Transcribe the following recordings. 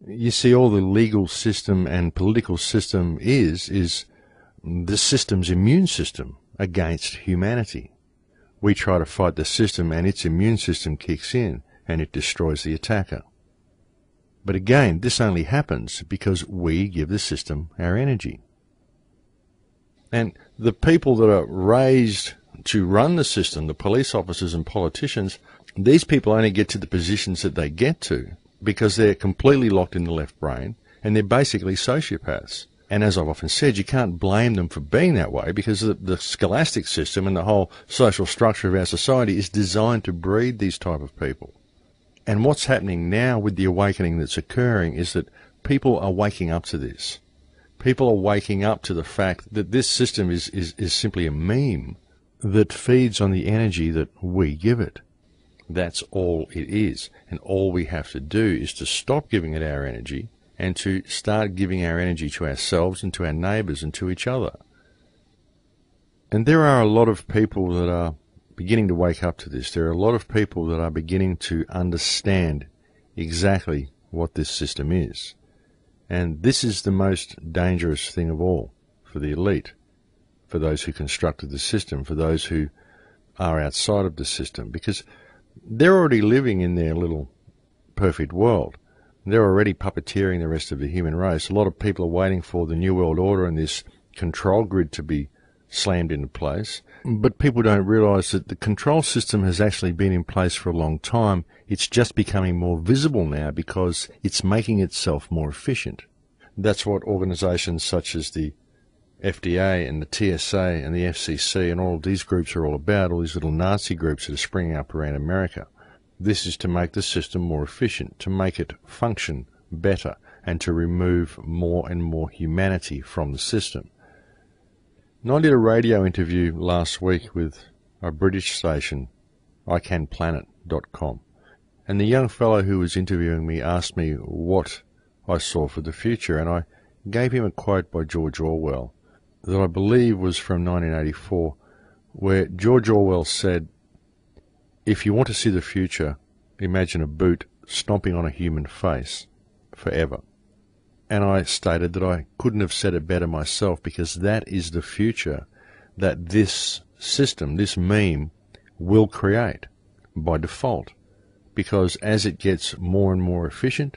You see, all the legal system and political system is the system's immune system against humanity. We try to fight the system and its immune system kicks in and it destroys the attacker. But again, this only happens because we give the system our energy. And the people that are raised to run the system, the police officers and politicians, these people only get to the positions that they get to because they're completely locked in the left brain and they're basically sociopaths. And as I've often said, you can't blame them for being that way because the scholastic system and the whole social structure of our society is designed to breed these type of people. And what's happening now with the awakening that's occurring is that people are waking up to this. People are waking up to the fact that this system is simply a meme that feeds on the energy that we give it. That's all it is. And all we have to do is to stop giving it our energy and to start giving our energy to ourselves and to our neighbours and to each other. And there are a lot of people that are beginning to wake up to this. There are a lot of people that are beginning to understand exactly what this system is. And this is the most dangerous thing of all for the elite, for those who constructed the system, for those who are outside of the system, because they're already living in their little perfect world. They're already puppeteering the rest of the human race. A lot of people are waiting for the New World Order and this control grid to be slammed into place. But people don't realise that the control system has actually been in place for a long time. It's just becoming more visible now because it's making itself more efficient. That's what organisations such as the FDA and the TSA and the FCC and all of these groups are all about, all these little Nazi groups that are springing up around America. This is to make the system more efficient, to make it function better, and to remove more and more humanity from the system. And I did a radio interview last week with a British station, icanplanet.com, and the young fellow who was interviewing me asked me what I saw for the future, and I gave him a quote by George Orwell that I believe was from 1984, where George Orwell said, "If you want to see the future, imagine a boot stomping on a human face forever." And I stated that I couldn't have said it better myself, because that is the future that this system, this meme, will create by default. Because as it gets more and more efficient,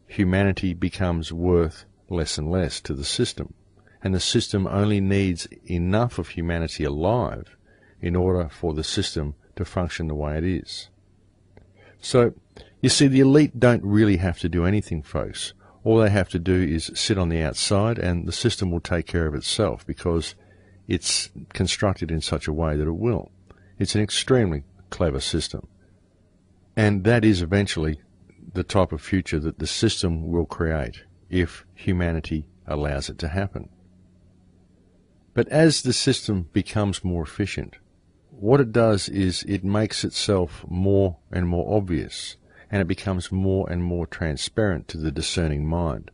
humanity becomes worth less and less to the system. And the system only needs enough of humanity alive in order for the system to function the way it is. So, you see, the elite don't really have to do anything, folks. All they have to do is sit on the outside and the system will take care of itself, because it's constructed in such a way that it will. It's an extremely clever system. And that is eventually the type of future that the system will create if humanity allows it to happen. But as the system becomes more efficient, what it does is it makes itself more and more obvious, and it becomes more and more transparent to the discerning mind.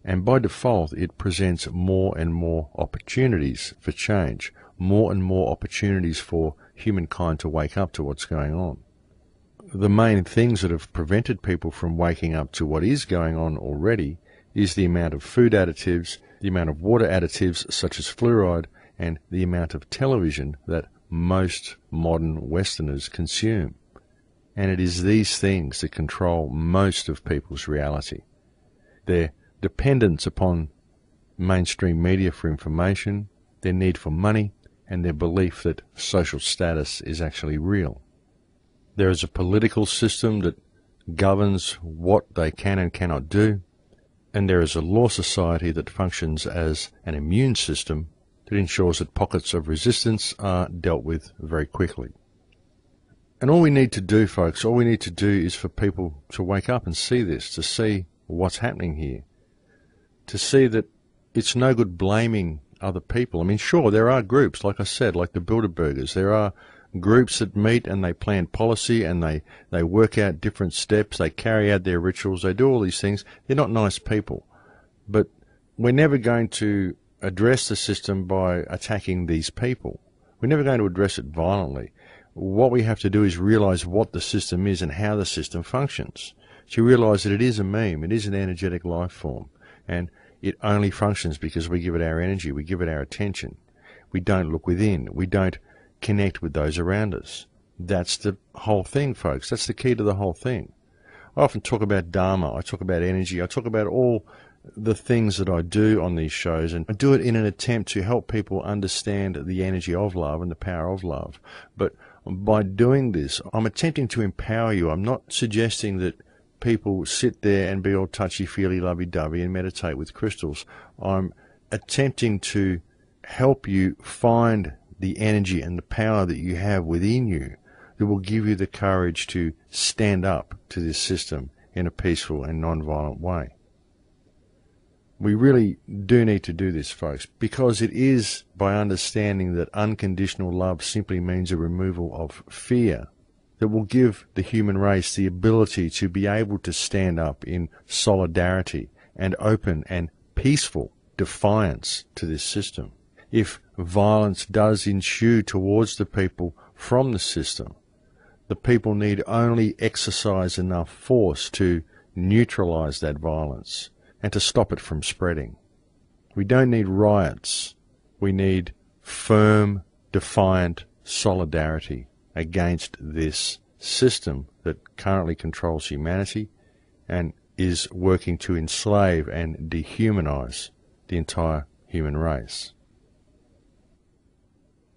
And by default, it presents more and more opportunities for change, more and more opportunities for humankind to wake up to what's going on. The main things that have prevented people from waking up to what is going on already is the amount of food additives, the amount of water additives such as fluoride, and the amount of television that most modern Westerners consume. And it is these things that control most of people's reality. Their dependence upon mainstream media for information, their need for money, and their belief that social status is actually real. There is a political system that governs what they can and cannot do, and there is a law society that functions as an immune system that ensures that pockets of resistance are dealt with very quickly. And all we need to do, folks, all we need to do is for people to wake up and see this, to see what's happening here, to see that it's no good blaming other people. I mean, sure, there are groups, like I said, like the Bilderbergers. There are groups that meet and they plan policy and they work out different steps, they carry out their rituals, they do all these things. They're not nice people. But we're never going to address the system by attacking these people. We're never going to address it violently. What we have to do is realize what the system is and how the system functions. So you realise that it is a meme, it is an energetic life form, and it only functions because we give it our energy, we give it our attention. We don't look within, we don't connect with those around us. That's the whole thing, folks. That's the key to the whole thing. I often talk about Dharma, I talk about energy, I talk about all the things that I do on these shows, and I do it in an attempt to help people understand the energy of love and the power of love. But by doing this, I'm attempting to empower you. I'm not suggesting that people sit there and be all touchy-feely, lovey-dovey and meditate with crystals. I'm attempting to help you find the energy and the power that you have within you that will give you the courage to stand up to this system in a peaceful and non-violent way. We really do need to do this, folks, because it is by understanding that unconditional love simply means a removal of fear that will give the human race the ability to be able to stand up in solidarity and open and peaceful defiance to this system. If violence does ensue towards the people from the system, the people need only exercise enough force to neutralize that violence and to stop it from spreading. We don't need riots. We need firm, defiant solidarity against this system that currently controls humanity and is working to enslave and dehumanize the entire human race.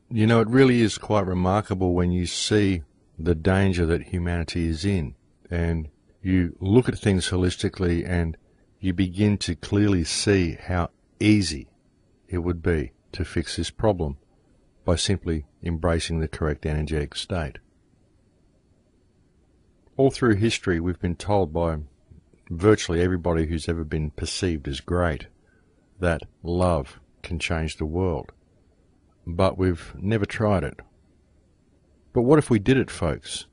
You know, it really is quite remarkable when you see the danger that humanity is in, and you look at things holistically and you begin to clearly see how easy it would be to fix this problem by simply embracing the correct energetic state. All through history, we've been told by virtually everybody who's ever been perceived as great that love can change the world. But we've never tried it. But what if we did it, folks?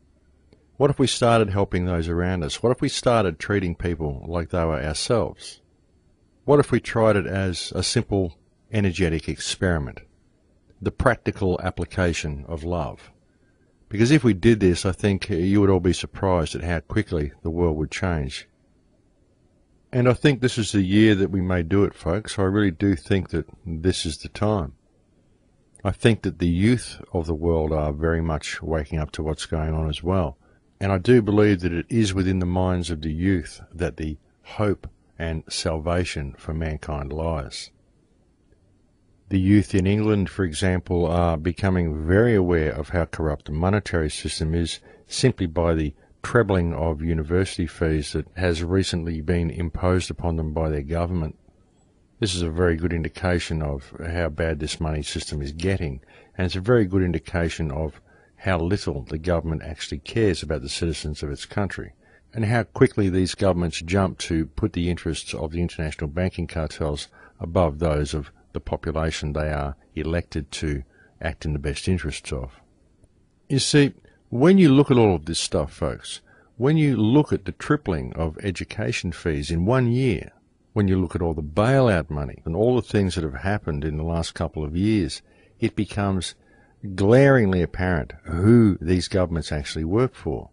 What if we started helping those around us? What if we started treating people like they were ourselves? What if we tried it as a simple energetic experiment? The practical application of love. Because if we did this, I think you would all be surprised at how quickly the world would change. And I think this is the year that we may do it, folks. I really do think that this is the time. I think that the youth of the world are very much waking up to what's going on as well. And I do believe that it is within the minds of the youth that the hope and salvation for mankind lies. The youth in England, for example, are becoming very aware of how corrupt the monetary system is simply by the trebling of university fees that has recently been imposed upon them by their government. This is a very good indication of how bad this money system is getting, and it's a very good indication of how little the government actually cares about the citizens of its country, and how quickly these governments jump to put the interests of the international banking cartels above those of the population they are elected to act in the best interests of. You see, when you look at all of this stuff, folks, when you look at the tripling of education fees in 1 year, when you look at all the bailout money and all the things that have happened in the last couple of years, it becomes glaringly apparent who these governments actually work for.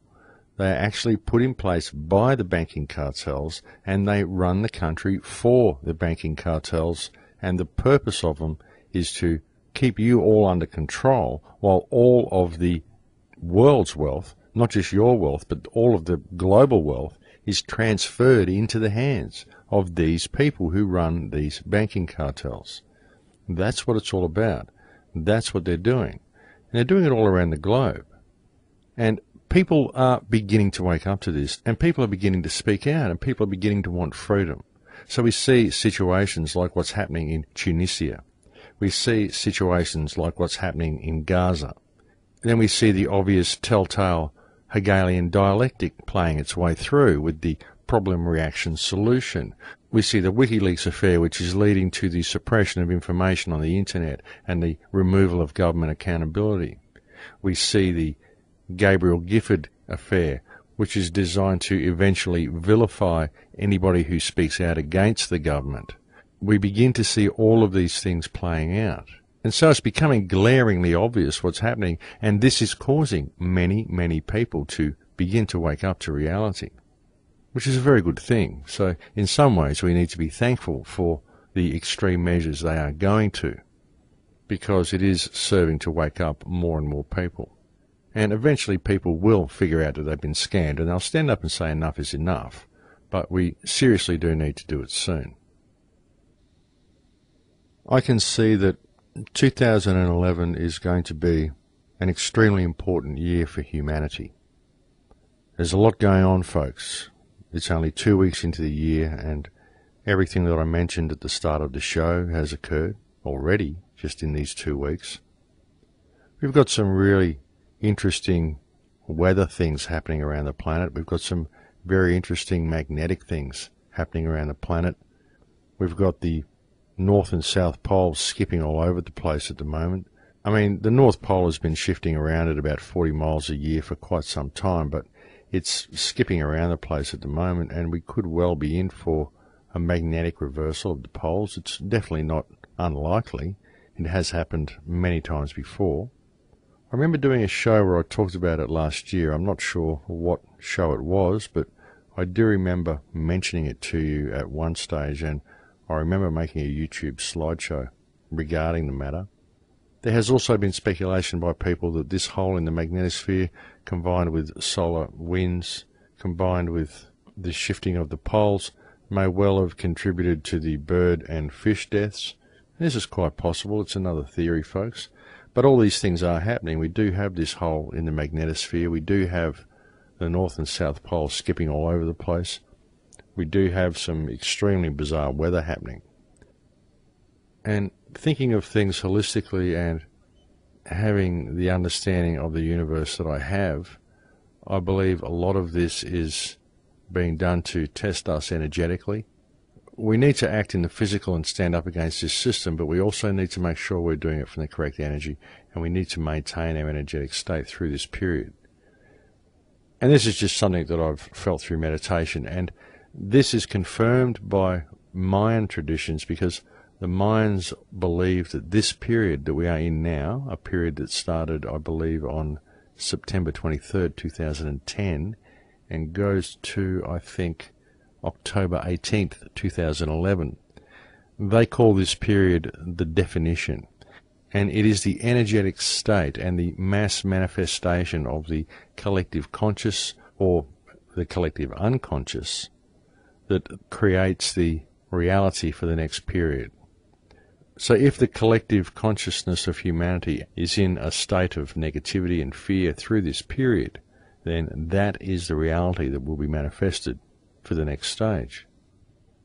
They are actually put in place by the banking cartels, and they run the country for the banking cartels, and the purpose of them is to keep you all under control while all of the world's wealth, not just your wealth, but all of the global wealth, is transferred into the hands of these people who run these banking cartels. That's what it's all about. That's what they're doing. And they're doing it all around the globe. And people are beginning to wake up to this, and people are beginning to speak out, and people are beginning to want freedom. So we see situations like what's happening in Tunisia. We see situations like what's happening in Gaza. Then we see the obvious telltale Hegelian dialectic playing its way through with the problem-reaction solution. We see the WikiLeaks affair, which is leading to the suppression of information on the internet and the removal of government accountability. We see the Gabriel Gifford affair, which is designed to eventually vilify anybody who speaks out against the government. We begin to see all of these things playing out. And so it's becoming glaringly obvious what's happening, and this is causing many, many people to begin to wake up to reality. which is a very good thing. So in some ways we need to be thankful for the extreme measures they are going to, because it is serving to wake up more and more people. And eventually people will figure out that they've been scammed, and they'll stand up and say enough is enough. But we seriously do need to do it soon. I can see that 2011 is going to be an extremely important year for humanity. There's a lot going on, folks. It's only 2 weeks into the year, and everything that I mentioned at the start of the show has occurred already, just in these 2 weeks. We've got some really interesting weather things happening around the planet. We've got some very interesting magnetic things happening around the planet. We've got the North and South poles skipping all over the place at the moment. I mean, the North Pole has been shifting around at about 40 miles a year for quite some time, but it's skipping around the place at the moment, and we could well be in for a magnetic reversal of the poles. It's definitely not unlikely. It has happened many times before. I remember doing a show where I talked about it last year. I'm not sure what show it was, but I do remember mentioning it to you at one stage, and I remember making a YouTube slideshow regarding the matter. There has also been speculation by people that this hole in the magnetosphere, combined with solar winds, combined with the shifting of the poles, may well have contributed to the bird and fish deaths. This is quite possible. It's another theory, folks. But all these things are happening. We do have this hole in the magnetosphere. We do have the North and South poles skipping all over the place. We do have some extremely bizarre weather happening. And thinking of things holistically and having the understanding of the universe that I have, I believe a lot of this is being done to test us energetically. We need to act in the physical and stand up against this system, but we also need to make sure we're doing it from the correct energy, and we need to maintain our energetic state through this period. And this is just something that I've felt through meditation, and this is confirmed by Mayan traditions, because the Mayans believe that this period that we are in now, a period that started, I believe, on September 23rd, 2010, and goes to, I think, October 18th, 2011. They call this period the definition, and it is the energetic state and the mass manifestation of the collective conscious or the collective unconscious that creates the reality for the next period. So if the collective consciousness of humanity is in a state of negativity and fear through this period, then that is the reality that will be manifested for the next stage.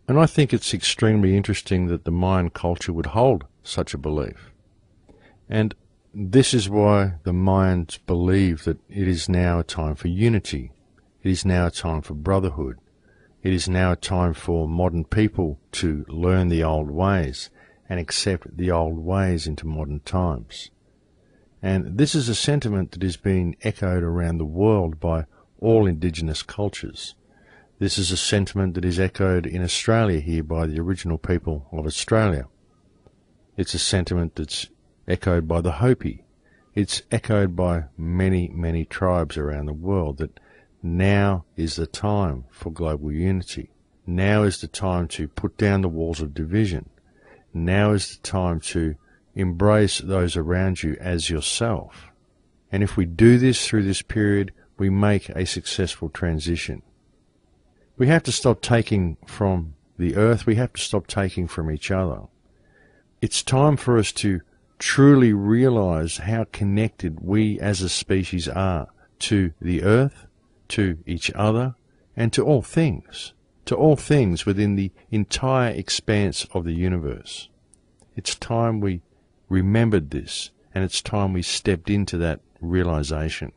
And I think it's extremely interesting that the Mayan culture would hold such a belief. And this is why the Mayans believe that it is now a time for unity. It is now a time for brotherhood. It is now a time for modern people to learn the old ways and accept the old ways into modern times. And this is a sentiment that is being echoed around the world by all indigenous cultures. This is a sentiment that is echoed in Australia here by the original people of Australia. It's a sentiment that's echoed by the Hopi. It's echoed by many, many tribes around the world that now is the time for global unity. Now is the time to put down the walls of division. Now is the time to embrace those around you as yourself. And if we do this through this period, we make a successful transition. We have to stop taking from the earth. We have to stop taking from each other. It's time for us to truly realize how connected we as a species are to the earth, to each other, and to all things within the entire expanse of the universe. It's time we remembered this, and it's time we stepped into that realization.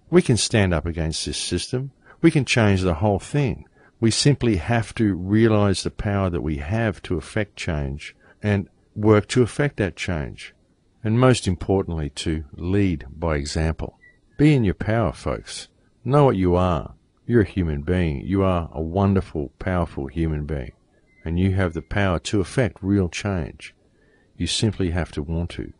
We can stand up against this system. We can change the whole thing. We simply have to realize the power that we have to affect change and work to affect that change. And most importantly, to lead by example. Be in your power, folks. Know what you are. You're a human being. You are a wonderful, powerful human being. And you have the power to affect real change. You simply have to want to.